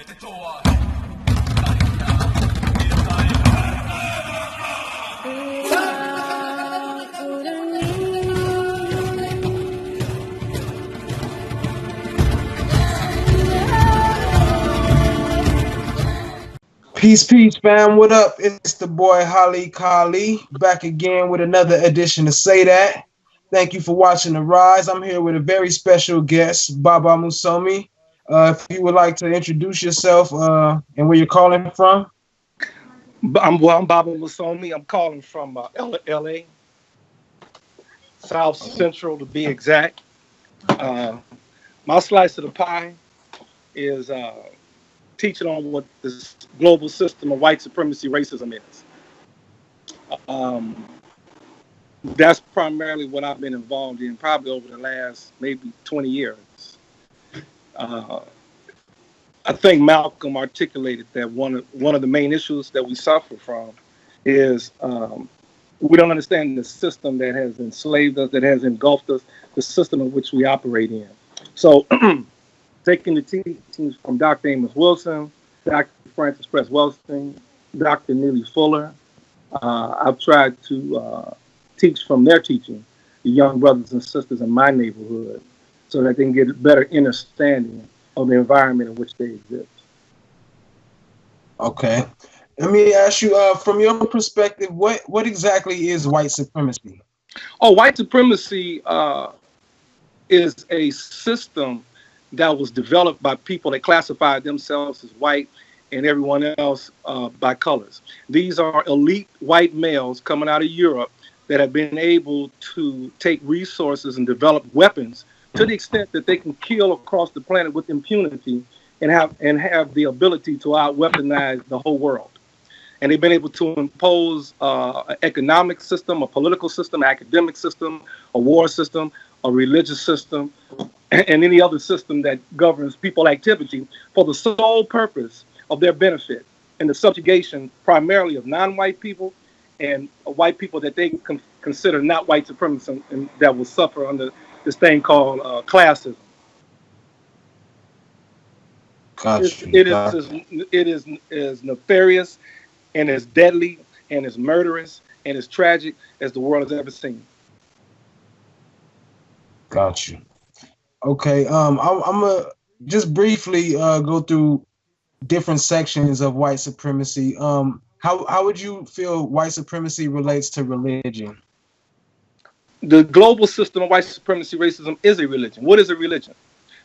Peace, peace, fam. What up? It's the boy Holly Kali back again with another edition of Say That. Thank you for watching The Rise. I'm here with a very special guest, Baba Musomi. If you would like to introduce yourself and where you're calling from. I'm Baba Musomi. I'm calling from LA, South Central to be exact. My slice of the pie is teaching on what this global system of white supremacy racism is. That's primarily what I've been involved in, probably over the last maybe 20 years. I think Malcolm articulated that one of the main issues that we suffer from is we don't understand the system that has enslaved us, that has engulfed us, the system in which we operate in. So taking the teachings from Dr. Amos Wilson, Dr. Francis Press Wellston, Dr. Neely Fuller, I've tried to teach from their teaching the young brothers and sisters in my neighborhood so that they can get a better understanding of the environment in which they exist. Okay. Let me ask you, from your perspective, what exactly is white supremacy? Oh, white supremacy is a system that was developed by people that classified themselves as white and everyone else by colors. These are elite white males coming out of Europe that have been able to take resources and develop weapons to the extent that they can kill across the planet with impunity and have the ability to out-weaponize the whole world. And they've been able to impose an economic system, a political system, an academic system, a war system, a religious system, and any other system that governs people activity for the sole purpose of their benefit and the subjugation primarily of non-white people and white people that they consider not white supremacists and that will suffer under this thing called classism. It is nefarious and as deadly and as murderous and as tragic as the world has ever seen. Got you. Okay. I'm gonna just briefly go through different sections of white supremacy. How would you feel white supremacy relates to religion? The global system of white supremacy racism is a religion. What is a religion?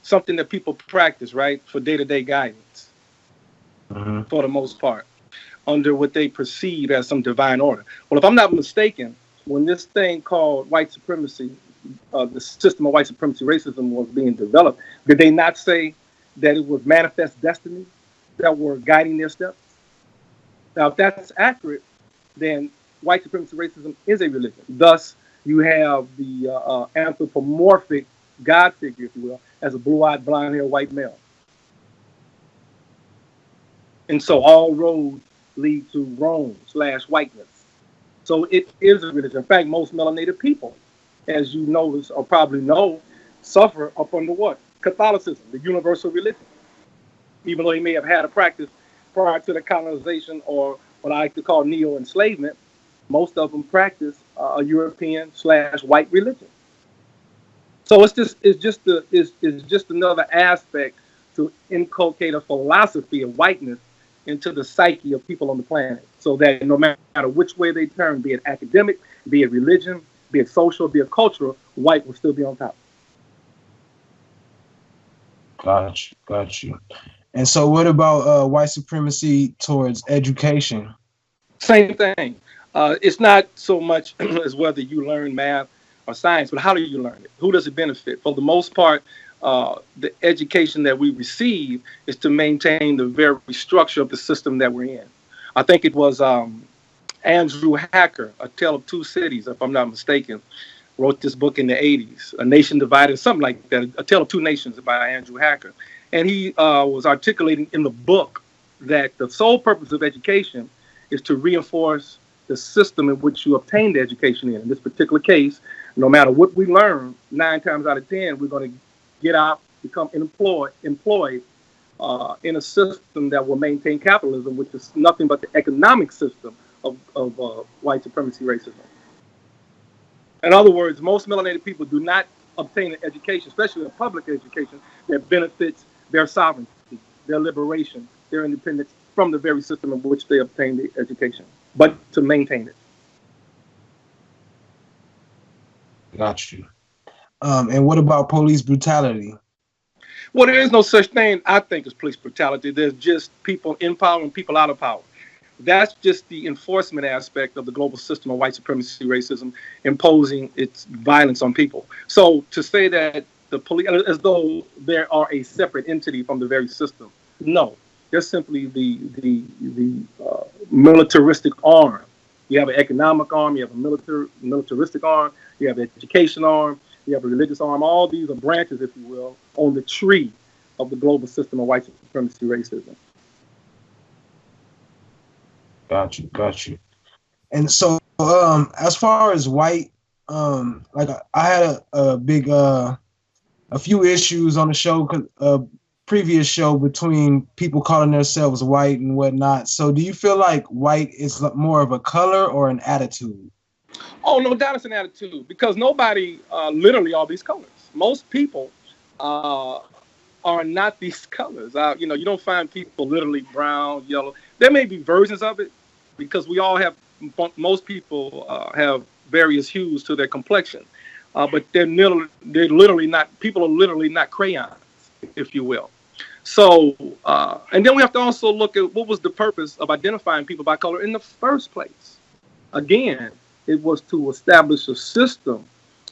Something that people practice, right, for day-to-day guidance, for the most part, under what they perceive as some divine order. Well, if I'm not mistaken, when this thing called white supremacy, the system of white supremacy racism was being developed, did they not say that it was manifest destiny that were guiding their steps? Now, if that's accurate, then white supremacy racism is a religion. Thus, you have the anthropomorphic God figure, if you will, as a blue-eyed, blonde-haired white male. And so all roads lead to Rome/whiteness. So it is a religion. In fact, most melanated people, as you notice or probably know, suffer up under what? Catholicism, the universal religion. Even though they may have had a practice prior to the colonization or what I like to call neo-enslavement, most of them practice a European/white religion. So it's just another aspect to inculcate a philosophy of whiteness into the psyche of people on the planet, so that no matter which way they turn, be it academic, be it religion, be it social, be it cultural, white will still be on top. Got you. And so what about white supremacy towards education? Same thing. It's not so much as whether you learn math or science, but how do you learn it? Who does it benefit? For the most part, the education that we receive is to maintain the very structure of the system that we're in. I think it was Andrew Hacker, A Tale of Two Cities, if I'm not mistaken, wrote this book in the 80s, A Nation Divided, something like that, A Tale of Two Nations by Andrew Hacker. And he was articulating in the book that the sole purpose of education is to reinforce the system in which you obtain the education in. In this particular case, no matter what we learn, 9 times out of 10, we're going to get out, become employed in a system that will maintain capitalism, which is nothing but the economic system of white supremacy racism. In other words, most melanated people do not obtain an education, especially a public education, that benefits their sovereignty, their liberation, their independence from the very system in which they obtain the education, but to maintain it. Got you. And what about police brutality? Well, there is no such thing, I think, as police brutality. There's just people in power and people out of power. That's just the enforcement aspect of the global system of white supremacy racism imposing its violence on people. So to say that the police, as though there are a separate entity from the very system, no. They're simply the militaristic arm. You have an economic arm, you have a militaristic arm, you have an education arm, you have a religious arm. All these are branches, if you will, on the tree of the global system of white supremacy racism. Got you. And so, as far as white, like I had a big, a few issues on the show, previous show between people calling themselves white and whatnot. So, do you feel like white is more of a color or an attitude? Oh, no doubt it's an attitude, because nobody literally are these colors. Most people are not these colors. You know, you don't find people literally brown, yellow. There may be versions of it, because we all have, most people have various hues to their complexion, but they're literally not, people are literally not crayons, if you will. So, and then we have to also look at what was the purpose of identifying people by color in the first place. Again, it was to establish a system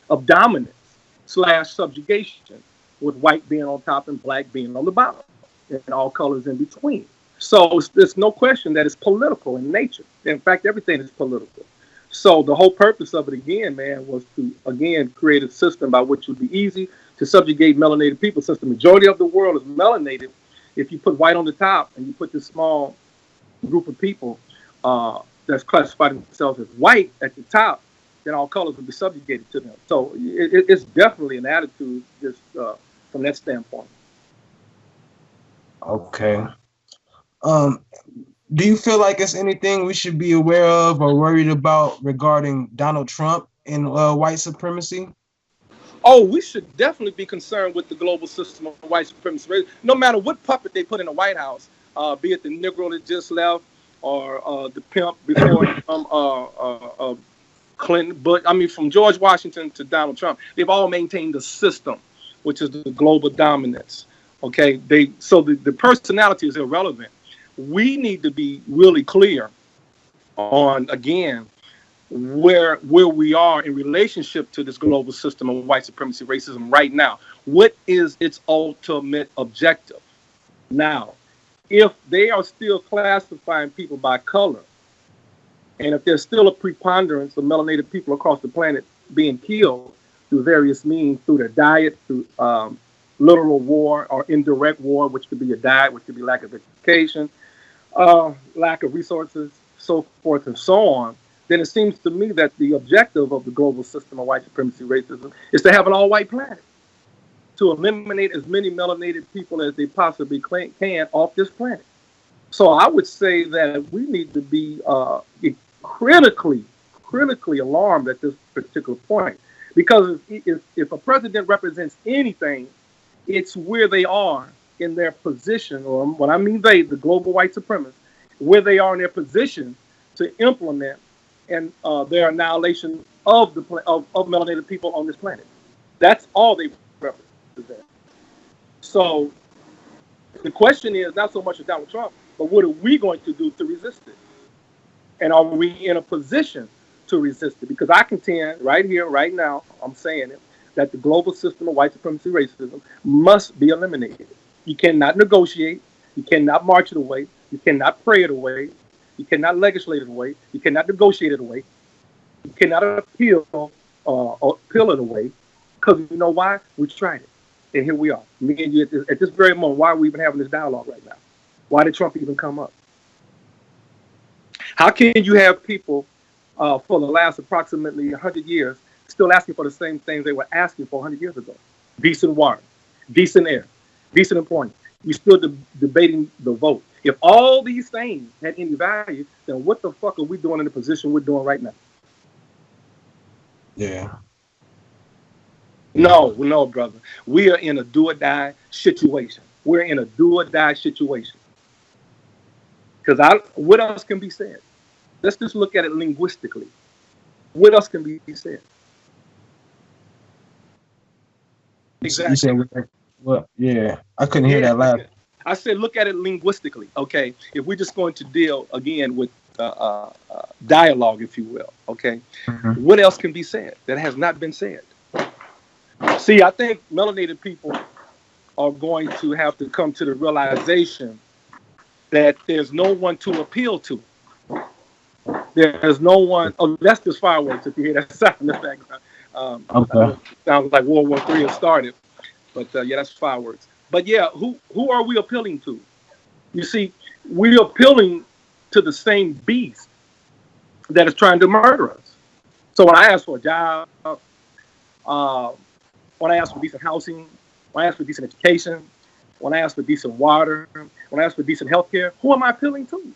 of dominance / subjugation, with white being on top and black being on the bottom, and all colors in between. So there's no question that it's political in nature. In fact, everything is political. So the whole purpose of it, again, man, was to, again, create a system by which it would be easy to subjugate melanated people. Since the majority of the world is melanated, if you put white on the top and you put this small group of people that's classified themselves as white at the top, then all colors would be subjugated to them. So it's definitely an attitude just from that standpoint. Okay. Do you feel like it's anything we should be aware of or worried about regarding Donald Trump and white supremacy? Oh, we should definitely be concerned with the global system of white supremacy. No matter what puppet they put in the White House, be it the Negro that just left or the pimp before Clinton, but I mean, from George Washington to Donald Trump, they've all maintained the system, which is the global dominance. Okay, so the personality is irrelevant. We need to be really clear on, again, where we are in relationship to this global system of white supremacy racism right now. What is its ultimate objective? Now, if they are still classifying people by color, and if there's still a preponderance of melanated people across the planet being killed through various means, through their diet, through literal war or indirect war, which could be a diet, which could be lack of education, lack of resources, so forth and so on, then it seems to me that the objective of the global system of white supremacy racism is to have an all-white planet, to eliminate as many melanated people as they possibly can off this planet. So I would say that we need to be critically alarmed at this particular point, because if a president represents anything, it's where they are in their position, or when I mean they, the global white supremacists, where they are in their position to implement and their annihilation of melanated people on this planet. That's all they represent. So the question is not so much of Donald Trump, but what are we going to do to resist it? And are we in a position to resist it? Because I contend right here, right now, I'm saying it, that the global system of white supremacy racism must be eliminated. You cannot negotiate. You cannot march it away. You cannot pray it away. You cannot legislate it away. You cannot negotiate it away. You cannot appeal it away. Because you know why? We tried it. And here we are. Me and you at this very moment. Why are we even having this dialogue right now? Why did Trump even come up? How can you have people for the last approximately 100 years still asking for the same things they were asking for 100 years ago? Decent water, decent air, decent employment, We're still debating the vote. If all these things had any value, then what the fuck are we doing in the position we're doing right now? Yeah. No, brother. We are in a do or die situation. We're in a do or die situation. Because what else can be said? Let's just look at it linguistically. What else can be said? Exactly. You said, well, yeah, I couldn't hear that last. I said, look at it linguistically. Okay, if we're just going to deal again with dialogue, if you will. Okay, what else can be said that has not been said? See, I think melanated people are going to have to come to the realization that there's no one to appeal to. There's no one. Oh, that's just fireworks. If you hear that sound in the background, okay. Sounds like World War III has started. But yeah, that's fireworks. But yeah, who are we appealing to? You see, we're appealing to the same beast that is trying to murder us. So when I ask for a job, when I ask for decent housing, when I ask for decent education, when I ask for decent water, when I ask for decent health care, who am I appealing to?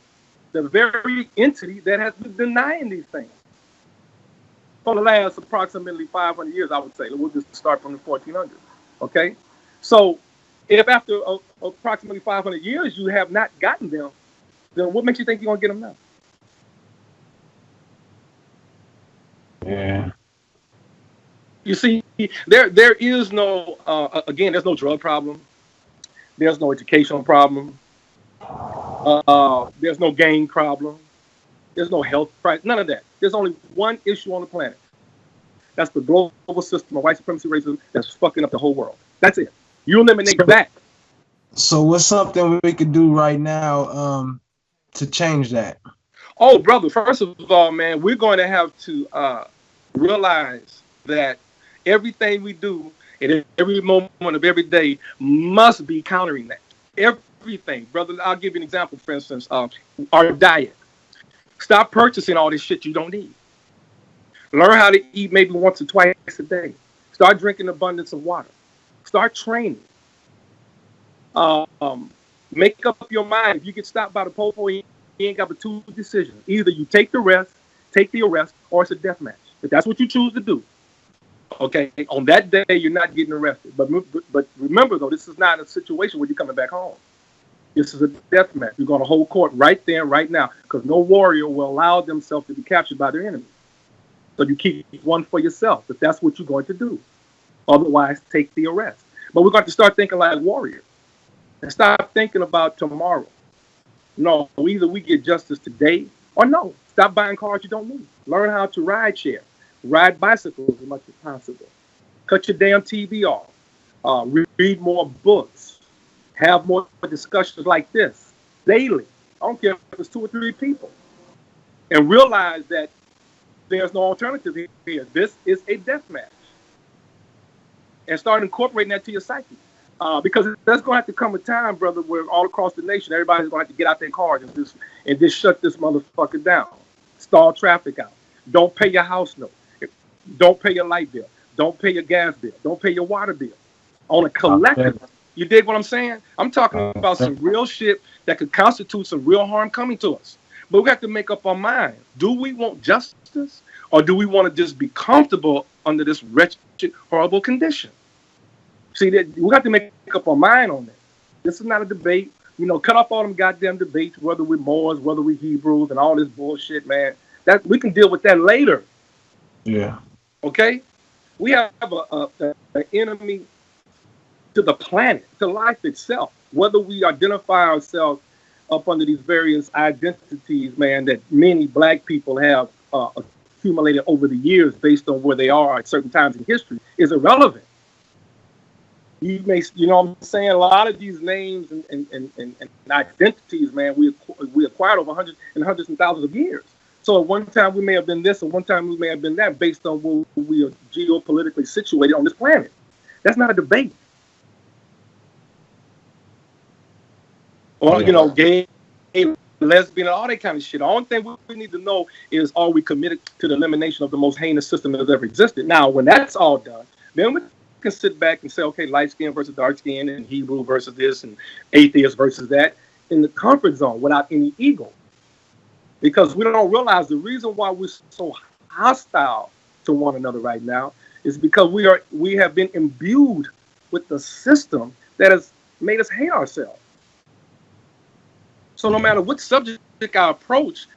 The very entity that has been denying these things for the last approximately 500 years, I would say. We'll just start from the 1400s, okay? So if after approximately 500 years you have not gotten them, then what makes you think you're going to get them now? Yeah. You see, there is no, again, there's no drug problem. There's no educational problem. There's no gang problem. There's no health crisis. None of that. There's only one issue on the planet. That's the global system of white supremacy racism that's fucking up the whole world. That's it. You eliminate that. So what's something we could do right now to change that? Oh, brother, first of all, man, we're going to have to realize that everything we do at every moment of every day must be countering that. Everything. Brother, I'll give you an example, for instance, our diet. Stop purchasing all this shit you don't need. Learn how to eat maybe once or twice a day. Start drinking abundance of water. Start training. Make up your mind. If you get stopped by the popo, you ain't got but two decisions. Either you take the arrest, or it's a death match. If that's what you choose to do, okay, on that day, you're not getting arrested. But remember, though, this is not a situation where you're coming back home. This is a death match. You're going to hold court right there, right now, because no warrior will allow themselves to be captured by their enemy. So you keep one for yourself, if that's what you're going to do. Otherwise, take the arrest. But we're going to start thinking like warriors and stop thinking about tomorrow. No, either we get justice today or no. Stop buying cars you don't need. Learn how to ride share. Ride bicycles as much as possible. Cut your damn TV off. Read more books. Have more discussions like this daily. I don't care if it's 2 or 3 people. And realize that there's no alternative here. This is a death match. And start incorporating that to your psyche. Because there's going to have to come a time, brother, where all across the nation, everybody's going to have to get out their cars and just shut this motherfucker down. Stall traffic out. Don't pay your house note. Don't pay your light bill. Don't pay your gas bill. Don't pay your water bill. On a collective. You dig what I'm saying? I'm talking about some real shit that could constitute some real harm coming to us. But we have to make up our mind. Do we want justice, or do we want to just be comfortable under this wretched, horrible condition? See, that we have to make up our mind on that. This is not a debate. You know, cut off all them goddamn debates, whether we're Moors, whether we're Hebrews, and all this bullshit, man. That we can deal with that later. Yeah. Okay? We have an enemy to the planet, to life itself. Whether we identify ourselves up under these various identities, man, that many black people have accumulated over the years based on where they are at certain times in history, is irrelevant. You know what I'm saying? A lot of these names and identities, man, we acquired over hundreds and thousands of years. So at one time we may have been this, and one time we may have been that, based on where we are geopolitically situated on this planet. That's not a debate. Or, you know, gay, lesbian, all that kind of shit. The only thing we need to know is, are we committed to the elimination of the most heinous system that has ever existed? Now, when that's all done, then we can sit back and say, okay, light skin versus dark skin, and Hebrew versus this, and atheist versus that, in the comfort zone without any ego. Because we don't realize the reason why we're so hostile to one another right now is because we have been imbued with the system that has made us hate ourselves. So no matter what subject I approach,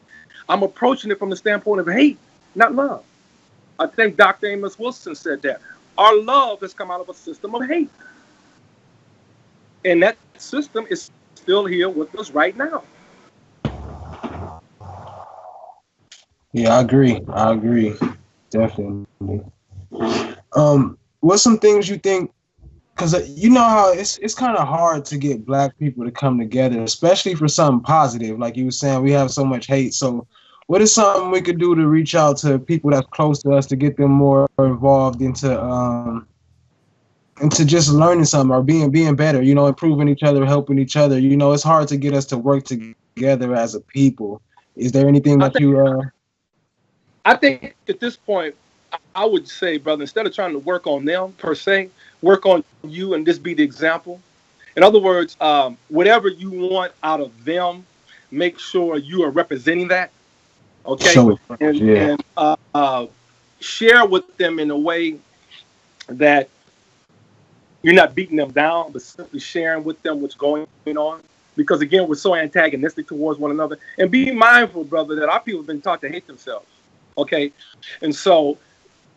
I'm approaching it from the standpoint of hate, not love. I think Dr. Amos Wilson said that. Our love has come out of a system of hate. And that system is still here with us right now. Yeah, I agree. Definitely. What's some things you think, because you know how it's kind of hard to get Black people to come together, especially for something positive. Like you were saying, we have so much hate. So what is something we could do to reach out to people that's close to us to get them more involved into just learning something or being better, improving each other, helping each other? It's hard to get us to work together as a people. Is there anything that I think at this point, I would say, brother, instead of trying to work on them per se, work on you and just be the example. In other words, whatever you want out of them, make sure you are representing that. Okay. And share with them in a way that you're not beating them down, but simply sharing with them what's going on. Because again, we're so antagonistic towards one another. And be mindful, brother, that our people have been taught to hate themselves. Okay. And so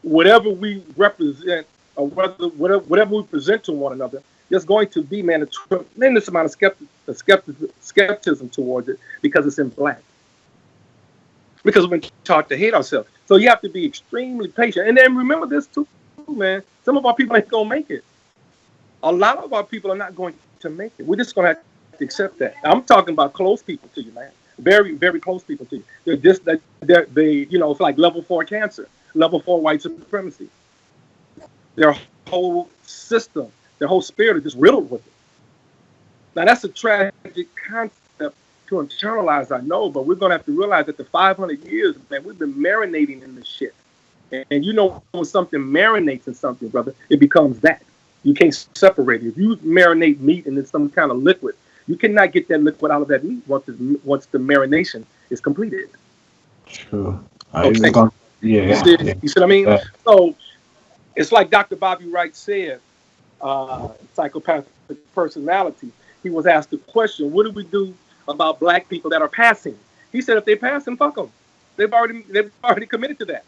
whatever we represent or whatever we present to one another, there's going to be, man, a tremendous amount of skepticism towards it because it's in Black. Because we've been taught to hate ourselves. So you have to be extremely patient. And then remember this too, man. Some of our people ain't going to make it. A lot of our people are not going to make it. We're just going to have to accept that. I'm talking about close people to you, man. Very, very close people to you. It's like level 4 cancer, level 4 white supremacy. Their whole system, their whole spirit is just riddled with it. Now, that's a tragic concept to internalize, I know, but we're going to have to realize that the 500 years, man, we've been marinating in this shit. And when something marinates in something, brother, it becomes that. You can't separate it. If you marinate meat in some kind of liquid, you cannot get that liquid out of that meat once the marination is completed. True. Okay. You see what I mean? So it's like Dr. Bobby Wright said, psychopathic personality. He was asked the question, what do we do about Black people that are passing? He said, if they pass, then fuck them. They've already committed to that.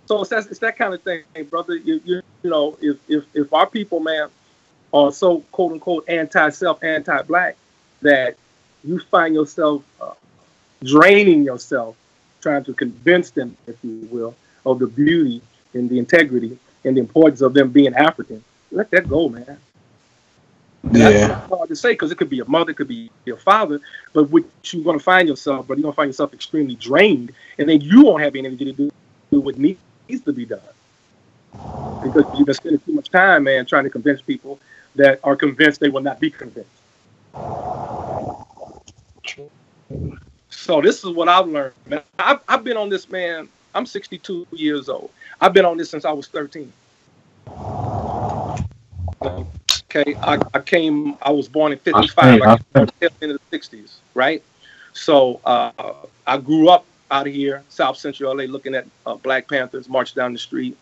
So it's that kind of thing, brother. If our people, man, are so quote unquote anti-self, anti-Black, that you find yourself draining yourself, trying to convince them, if you will, of the beauty and the integrity and the importance of them being African, let that go, man. That's hard to say because it could be a mother, it could be your father, but what you're going to find yourself, but you're going to find yourself extremely drained, and then you won't have any energy to do what needs to be done because you've been spending too much time, man, trying to convince people that are convinced they will not be convinced. So this is what I've learned, man. I've been on this, man. I'm 62 years old. I've been on this since I was 13. Okay, I was born in 55. I came in the 60s, right? So I grew up out of here, South Central LA, looking at Black Panthers march down the street.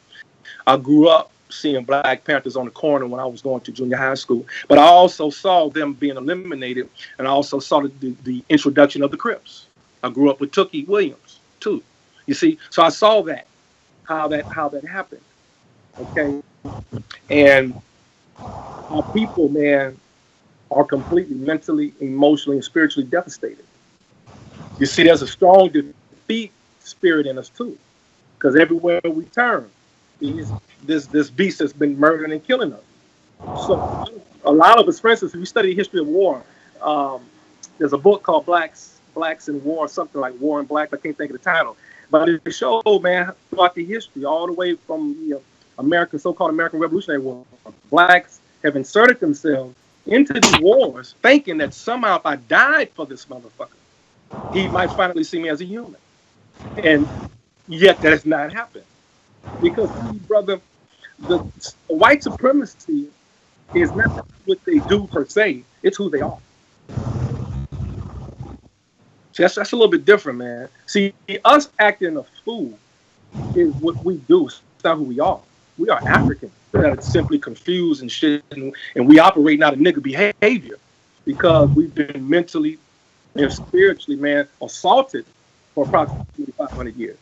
I grew up seeing Black Panthers on the corner when I was going to junior high school. But I also saw them being eliminated, and I also saw the introduction of the Crips. I grew up with Tookie Williams, too. You see? So I saw that, how that happened. Okay? And our people, man, are completely mentally, emotionally, and spiritually devastated. You see, there's a strong defeat spirit in us, too. Because everywhere we turn, this beast has been murdering and killing us. So a lot of us, for instance, if you study the history of war, there's a book called Blacks in War, something like War and Black. I can't think of the title. But it showed, man, throughout the history, all the way from the so-called American Revolutionary War, Blacks have inserted themselves into these wars thinking that somehow if I died for this motherfucker, he might finally see me as a human. And yet that has not happened. Because, brother, the white supremacy is not what they do per se, it's who they are. See, that's a little bit different, man. See, us acting a fool is what we do. It's not who we are. We are Africans that are simply confused and shit, and we operate out of nigga behavior because we've been mentally and spiritually, man, assaulted for approximately 500 years.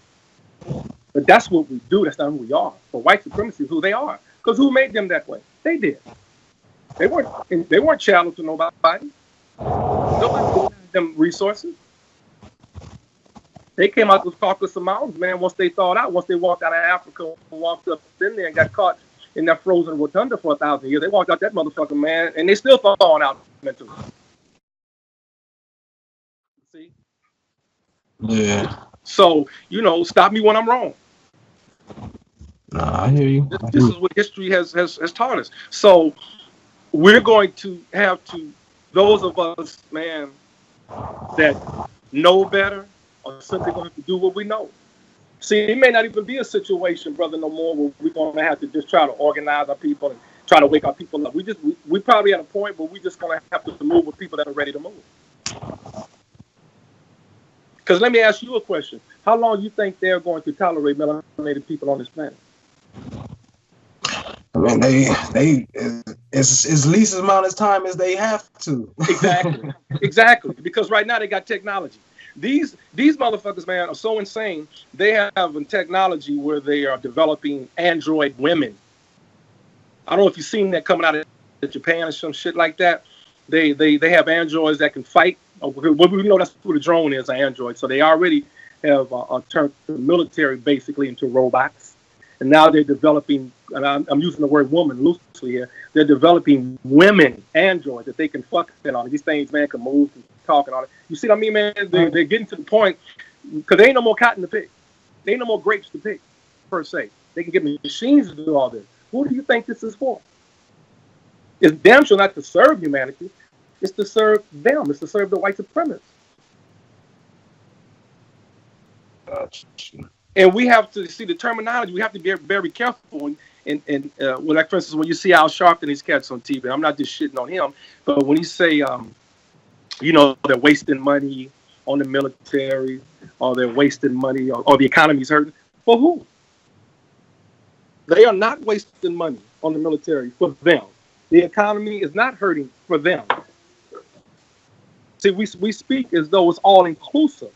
But that's what we do. That's not who we are. But white supremacy is who they are. Because who made them that way? They did. They weren't challenged to nobody. Nobody gave them resources. They came out those Caucasus Mountains, man, once they thawed out, once they walked out of Africa and walked up in there and got caught in that frozen rotunda for 1,000 years. They walked out that motherfucker, man, and they still thawing out mentally. See? Yeah. So, stop me when I'm wrong. Nah, I hear you. This is what history has taught us. So we're going to have to, those of us, man, that know better, are simply going to do what we know. See, it may not even be a situation, brother, no more, where we're going to have to just try to organize our people and try to wake our people up. We probably at a point where we're just going to have to move with people that are ready to move. Because let me ask you a question. How long do you think they're going to tolerate melanated people on this planet? I mean, they it's least amount of time as they have to. Exactly. Because right now they got technology. These motherfuckers, man, are so insane. They have a technology where they are developing android women. I don't know if you've seen that coming out of Japan or some shit like that. They have androids that can fight. We know that's who the drone is, an android. So they already have turned the military basically into robots. And now they're developing, and I'm using the word woman loosely here, they're developing women androids that they can fuck in on. These things, man, can move and talk and all that. You see what I mean, man? They're getting to the point, because there ain't no more cotton to pick. There ain't no more grapes to pick, per se. They can get machines to do all this. Who do you think this is for? It's damn sure not to serve humanity. It's to serve them. It's to serve the white supremacists. And we have to see the terminology. We have to be very careful. And like, for instance, when you see Al Sharpton, these cats on TV, I'm not just shitting on him, but when he say, they're wasting money on the military, or they're wasting money, or the economy's hurting, for who? They are not wasting money on the military for them. The economy is not hurting for them. See, we speak as though it's all inclusive.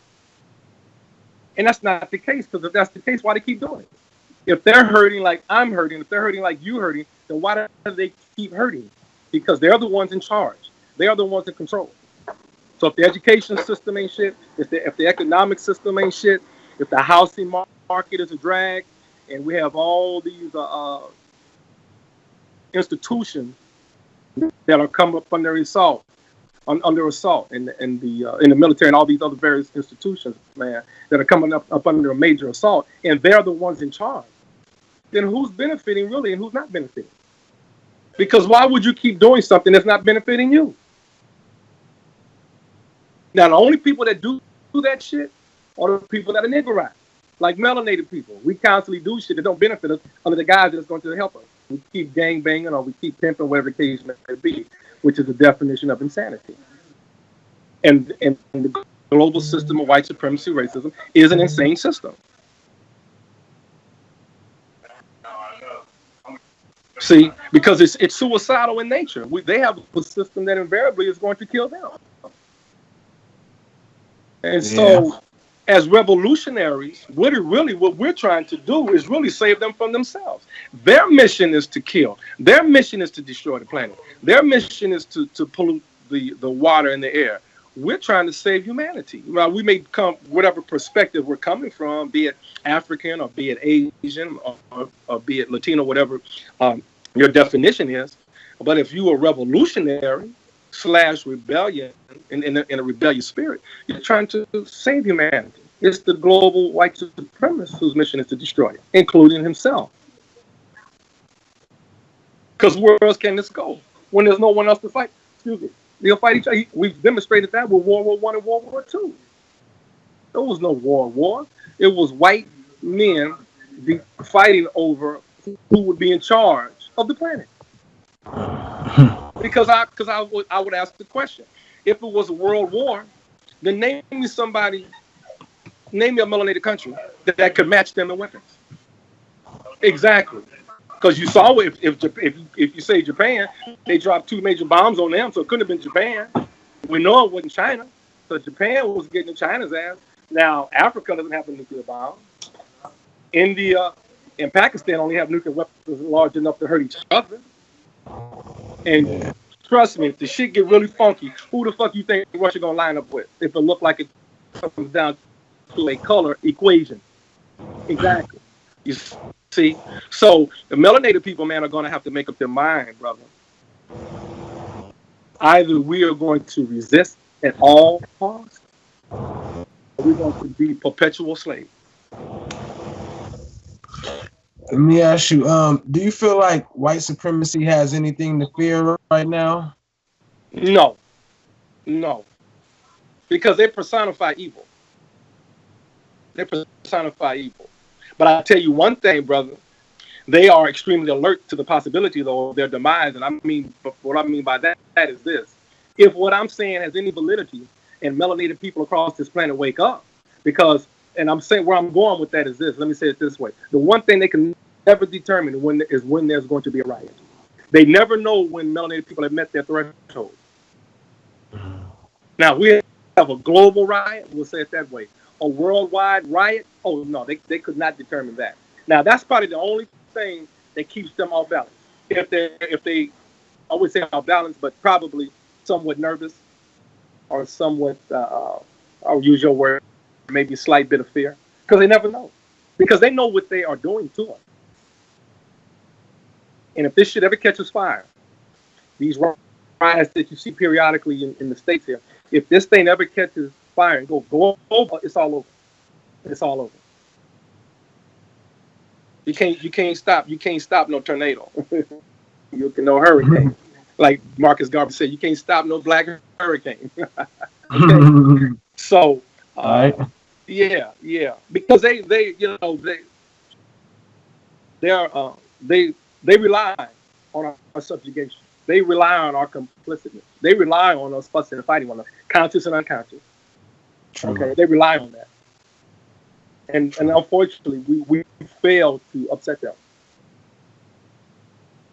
And that's not the case, because if that's the case, why they keep doing it? If they're hurting like I'm hurting, if they're hurting like you hurting, then why do they keep hurting? Because they're the ones in charge. They are the ones in control. So if the education system ain't shit, if the economic system ain't shit, if the housing market is a drag, and we have all these institutions that are coming up under assault in the military and all these other various institutions, man, that are coming up under a major assault, and they're the ones in charge, then who's benefiting really and who's not benefiting? Because why would you keep doing something that's not benefiting you? Now, the only people that do that shit are the people that are niggerized, like melanated people. We constantly do shit that don't benefit us under the guise that it's going to help us. We keep gang banging or we keep pimping, whatever the case may be, which is the definition of insanity. And the global system of white supremacy, racism, is an insane system. See, because it's suicidal in nature. They have a system that invariably is going to kill them. And so, as revolutionaries, what we're trying to do is really save them from themselves. Their mission is to kill. Their mission is to destroy the planet. Their mission is to pollute the water and the air. We're trying to save humanity. Well, we may come whatever perspective we're coming from, be it African or be it Asian or be it Latino, whatever your definition is. But if you are revolutionary / rebellion in a rebellious spirit, you're trying to save humanity. It's the global white supremacist whose mission is to destroy it, including himself. Because where else can this go when there's no one else to fight? Excuse me. They'll fight each other. We've demonstrated that with World War I and World War II. There was no war. It was white men fighting over who would be in charge of the planet. Because I would ask the question: if it was a world war, then name me a melanated country that could match them in weapons. Exactly. Because you saw if you say Japan, they dropped 2 major bombs on them, so it couldn't have been Japan. We know it wasn't China, so Japan was getting China's ass. Now Africa doesn't have a nuclear bomb. India and Pakistan only have nuclear weapons large enough to hurt each other. And trust me, if the shit get really funky, who the fuck you think Russia gonna line up with? If it look like it comes down to a color equation. Exactly. You see? So the melanated people, man, are gonna have to make up their mind, brother. Either we are going to resist at all costs, or we're going to be perpetual slaves. Let me ask you, do you feel like white supremacy has anything to fear right now? No. Because they personify evil. But I'll tell you one thing, brother. They are extremely alert to the possibility, though, of their demise. And what I mean by that is this. If what I'm saying has any validity and melanated people across this planet wake up, and I'm saying where I'm going with that is this. Let me say it this way. The one thing they can never determine is when there's going to be a riot. They never know when melanated people have met their threshold. Now, we have a global riot. We'll say it that way. A worldwide riot? Oh, no, they could not determine that. Now, that's probably the only thing that keeps them off balance. If they, I would say off balance, but probably somewhat nervous or somewhat, I'll use your word, maybe a slight bit of fear, because they never know. Because they know what they are doing to us. And if this shit ever catches fire, these riots that you see periodically in the States here, if this thing ever catches fire and go over, it's all over. It's all over. You can't stop no tornado. No hurricane. Like Marcus Garvey said, you can't stop no black hurricane. Okay. So yeah, because they rely on our subjugation. They rely on our complicitness. They rely on us fussing and fighting on us, conscious and unconscious. True. Okay, they rely on that. And unfortunately, we fail to upset them.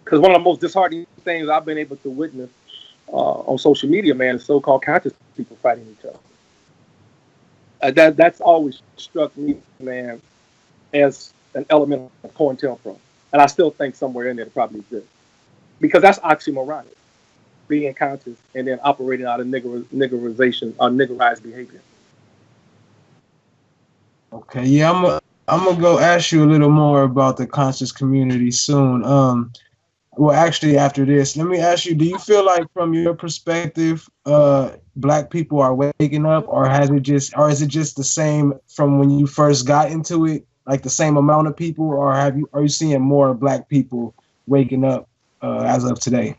Because one of the most disheartening things I've been able to witness on social media, man, is so-called conscious people fighting each other. That's always struck me, man, as an element of COINTELPRO. And I still think somewhere in there it probably exists. Because that's oxymoronic, being conscious and then operating out of niggerization or niggerized behavior. Okay, yeah, I'm gonna go ask you a little more about the conscious community soon. Well, actually, after this, let me ask you: do you feel like, from your perspective, Black people are waking up, or is it just the same from when you first got into it, like the same amount of people, or are you seeing more Black people waking up as of today?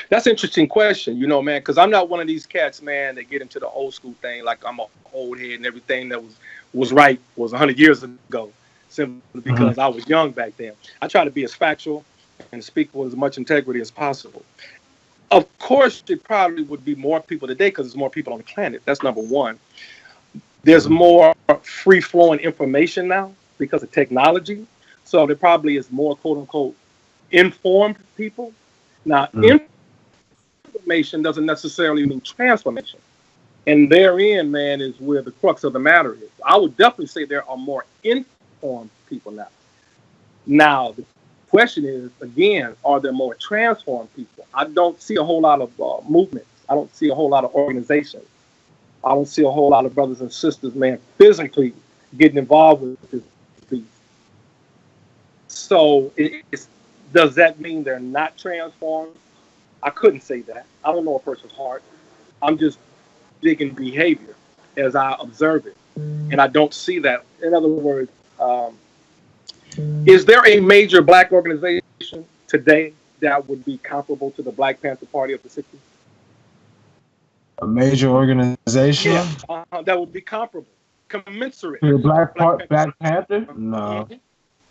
That's an interesting question, man, because I'm not one of these cats, man, that get into the old school thing, like I'm an old head and everything that was right was 100 years ago, simply because I was young back then. I try to be as factual and speak with as much integrity as possible. Of course, it probably would be more people today because there's more people on the planet. That's number one. There's more free-flowing information now because of technology. So there probably is more, quote-unquote, informed people. Now, information doesn't necessarily mean transformation. And therein, man, is where the crux of the matter is. I would definitely say there are more informed people now. Now, the question is, again, are there more transformed people? I don't see a whole lot of movements. I don't see a whole lot of organizations. I don't see a whole lot of brothers and sisters, man, physically getting involved with this. So does that mean they're not transformed? I couldn't say that. I don't know a person's heart. I'm just digging behavior as I observe it. And I don't see that. In other words, is there a major Black organization today that would be comparable to the Black Panther Party of the 60s? A major organization? Yeah, that would be comparable, commensurate. To the Black Panther? No.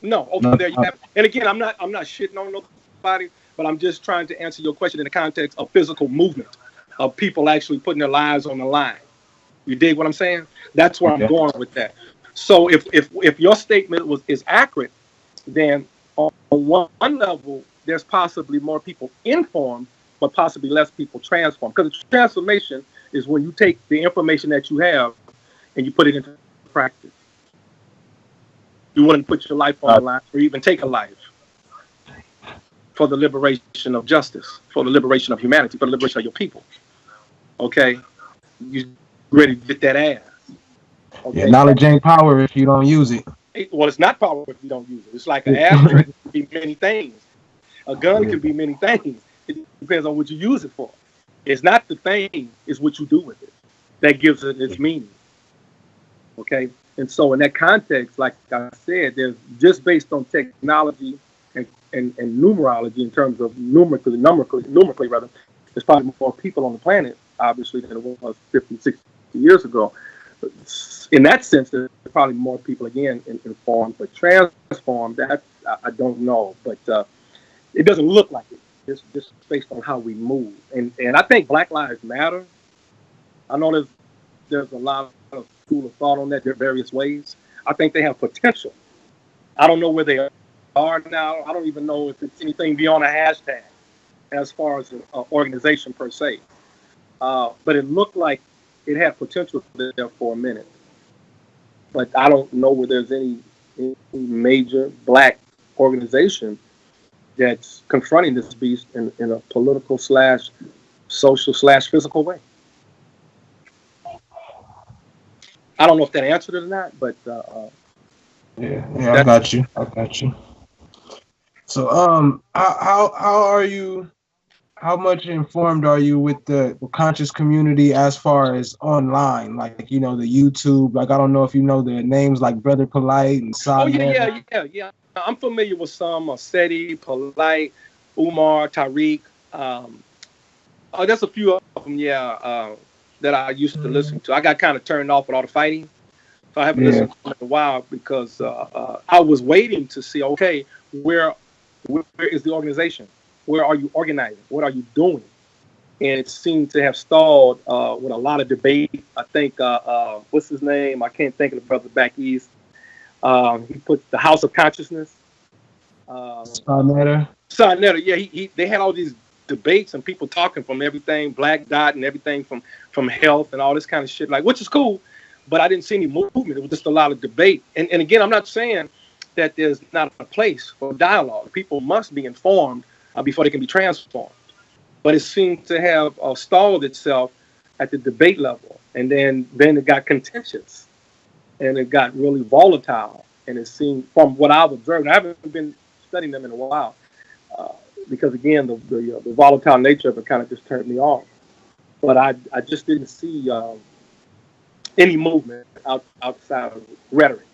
No, okay, there you have it. And again, I'm not shitting on nobody, but I'm just trying to answer your question in the context of physical movement, of people actually putting their lives on the line. You dig what I'm saying? That's where I'm Yeah. going with that. So if your statement is accurate, then on one level, there's possibly more people informed, but possibly less people transformed. Because the transformation is when you take the information that you have and you put it into practice. You wouldn't put your life on the line or even take a life for the liberation of justice, for the liberation of humanity, for the liberation of your people. Okay? You ready to get that ass. Yeah, Okay? knowledge ain't power if you don't use it. Well, it's not power if you don't use it. It's like an Yeah. ashtray can be many things. A gun can be many things. It depends on what you use it for. It's not the thing, it's what you do with it that gives it its meaning. Okay? And so in that context, like I said, there's just based on technology and numerology in terms of numerically rather, there's probably more people on the planet, obviously, than it was 50, 60 years ago. In that sense, there's probably more people, again, informed, but transformed, that I don't know. But it doesn't look like it, just based on how we move. And I think Black Lives Matter. I know there's a lot of school of thought on that. There are various ways. I think they have potential. I don't know where they are now. I don't even know if it's anything beyond a hashtag as far as an organization per se. But it looked like it had potential there for a minute. But I don't know where there's any major Black organization that's confronting this beast in a political / social / physical way. I don't know if that answered it or not, but Yeah, I got you. I got you. So, how are you? How much informed are you with the conscious community as far as online? Like, the YouTube. Like, I don't know if you know the names like Brother Polite and oh Sonnet. yeah. I'm familiar with some Seti, Polite, Umar, Tariq. There's a few of them, that I used to listen to. I got kind of turned off with all the fighting, so I haven't Yeah. listened to them in a while because I was waiting to see, okay, where is the organization? Where are you organizing? What are you doing? And it seemed to have stalled with a lot of debate. I think what's his name? I can't think of the brother back east. He put the House of Consciousness. Sonnet. Sonetta, yeah, they had all these debates and people talking from everything, Black Dot and everything from health and all this kind of shit, like, which is cool, but I didn't see any movement. It was just a lot of debate. And again, I'm not saying that there's not a place for dialogue. People must be informed before they can be transformed. But it seemed to have stalled itself at the debate level, and then it got contentious, and it got really volatile. And it seemed, from what I've observed, I haven't been studying them in a while, uh, because again, the volatile nature of it kind of just turned me off. But I just didn't see any movement outside of rhetoric.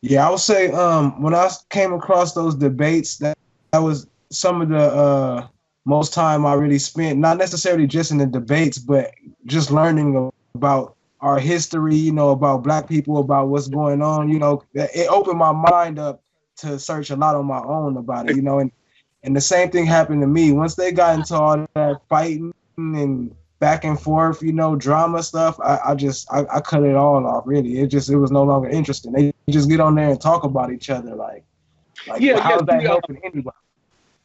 Yeah, I would say when I came across those debates, that was some of the most time I really spent, not necessarily just in the debates, but just learning about our history, about Black people, about what's going on. It opened my mind up to search a lot on my own about it, and the same thing happened to me. Once they got into all that fighting and back and forth, drama stuff, I cut it all off. Really, it was no longer interesting. They just get on there and talk about each other, Yeah, yeah. how's that See, helping anybody?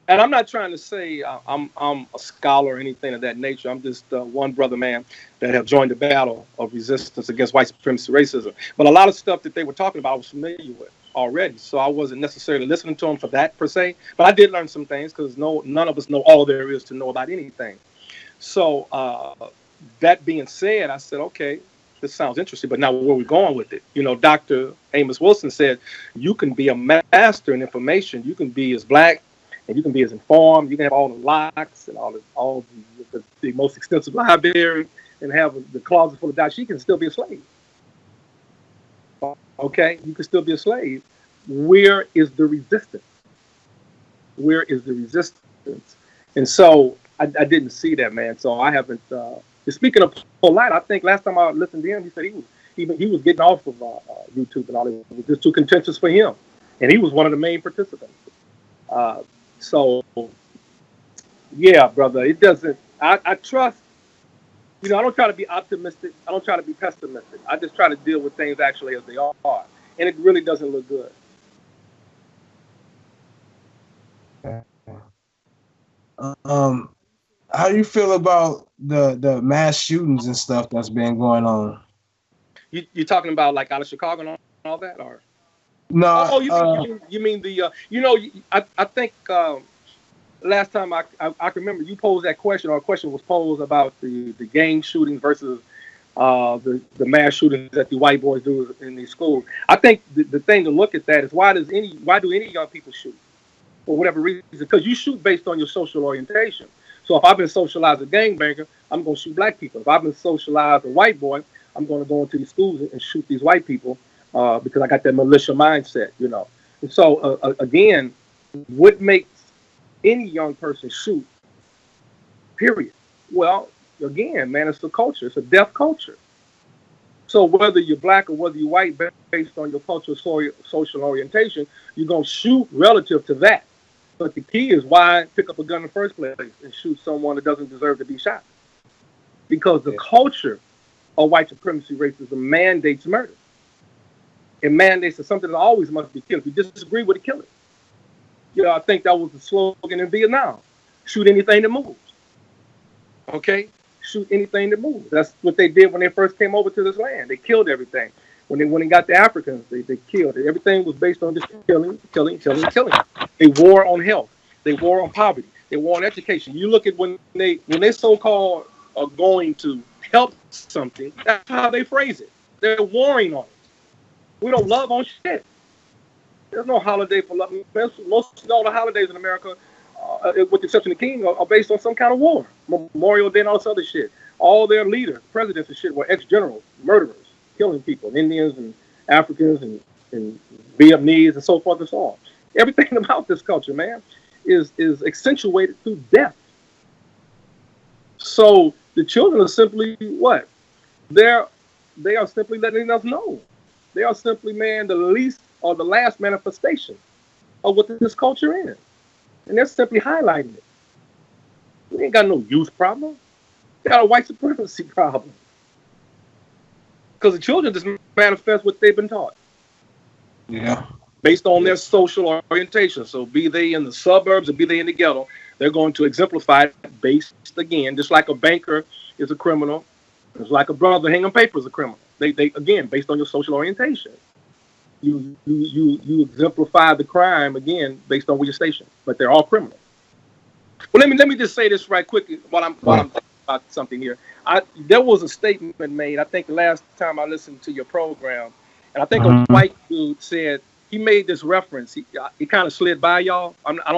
and I'm not trying to say I'm a scholar or anything of that nature. I'm just one brother man that have joined the battle of resistance against white supremacy racism. But a lot of stuff that they were talking about, I was familiar with already, so I wasn't necessarily listening to them for that per se. But I did learn some things because none of us know all there is to know about anything. So that being said, I said, okay, this sounds interesting, but now where are we going with it? Dr. Amos Wilson said, you can be a master in information. You can be as Black and you can be as informed. You can have all the locks and all the most extensive library and have the closet full of documents. You can still be a slave. Okay, you can still be a slave. Where is the resistance? Where is the resistance? And so I didn't see that, man. So I haven't. Speaking of Polite, I think last time I listened to him, he said he was getting off of YouTube and all. It was just too contentious for him, and he was one of the main participants. So yeah, brother, it doesn't. I trust. I don't try to be optimistic. I don't try to be pessimistic. I just try to deal with things actually as they are, and it really doesn't look good. How do you feel about the mass shootings and stuff that's been going on? You talking about like out of Chicago and all that, or no? You mean the I think last time I can remember you posed that question, or a question was posed about the gang shootings versus the mass shootings that the white boys do in these schools. I think the thing to look at that is why do any young people shoot for whatever reason? Because you shoot based on your social orientation. So if I've been socialized a gangbanger, I'm going to shoot black people. If I've been socialized a white boy, I'm going to go into these schools and shoot these white people because I got that militia mindset, And so, again, what makes any young person shoot, period? Well, again, man, it's a culture. It's a deaf culture. So whether you're black or whether you're white, based on your cultural social orientation, you're going to shoot relative to that. But the key is why pick up a gun in the first place and shoot someone that doesn't deserve to be shot. Because the culture of white supremacy racism mandates murder. It mandates that something that always must be killed. If you disagree with it, kill it. I think that was the slogan in Vietnam. Shoot anything that moves. Okay? Shoot anything that moves. That's what they did when they first came over to this land. They killed everything. When they got the Africans, they killed it. Everything was based on just killing. They war on health. They war on poverty. They war on education. You look at when they so-called are going to help something, that's how they phrase it. They're warring on it. We don't love on shit. There's no holiday for love. Most of all the holidays in America, with the exception of the king, are based on some kind of war. Memorial Day and all this other shit. All their leaders, presidents and shit, were ex-generals, murderers, killing people, Indians and Africans and Vietnamese and so forth and so on. Everything about this culture, man, is accentuated through death. So the children are simply what? They are simply letting us know. They are simply, man, the least or the last manifestation of what this culture is. And they're simply highlighting it. We ain't got no youth problem. We got a white supremacy problem. Because the children just manifest what they've been taught. Yeah. Based on their social orientation. So be they in the suburbs or be they in the ghetto, they're going to exemplify it based, again, just like a banker is a criminal, just like a brother hanging paper is a criminal. They again, based on your social orientation. You exemplify the crime, again, based on where you're stationed. But they're all criminals. Well, let me just say this right quick while I'm thinking about something here. There was a statement made, I think the last time I listened to your program, and I think a white dude said, he made this reference. He kind of slid by y'all. I'm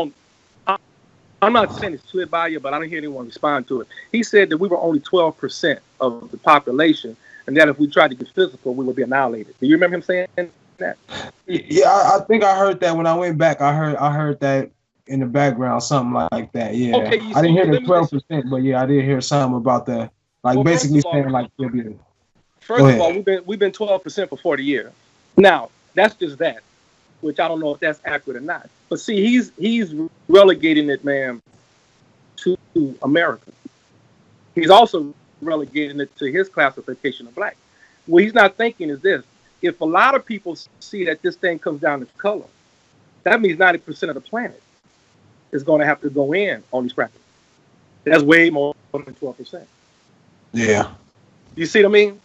not saying it slid by you, but I didn't hear anyone respond to it. He said that we were only 12% of the population, and that if we tried to get physical, we would be annihilated. Do you remember him saying that? Yeah, I think I heard that when I went back. I heard that in the background, something like that. Yeah, okay, I didn't hear the 12%, but yeah, I did hear something about that. Like basically saying like, first of all, we've been 12% for 40 years. Now that's just that, which I don't know if that's accurate or not. But see, he's relegating it, man, to America. He's also relegating it to his classification of black. What he's not thinking is this: if a lot of people see that this thing comes down to color, that means 90% of the planet is going to have to go in on these practices. That's way more than 12%. Yeah. You see what I mean?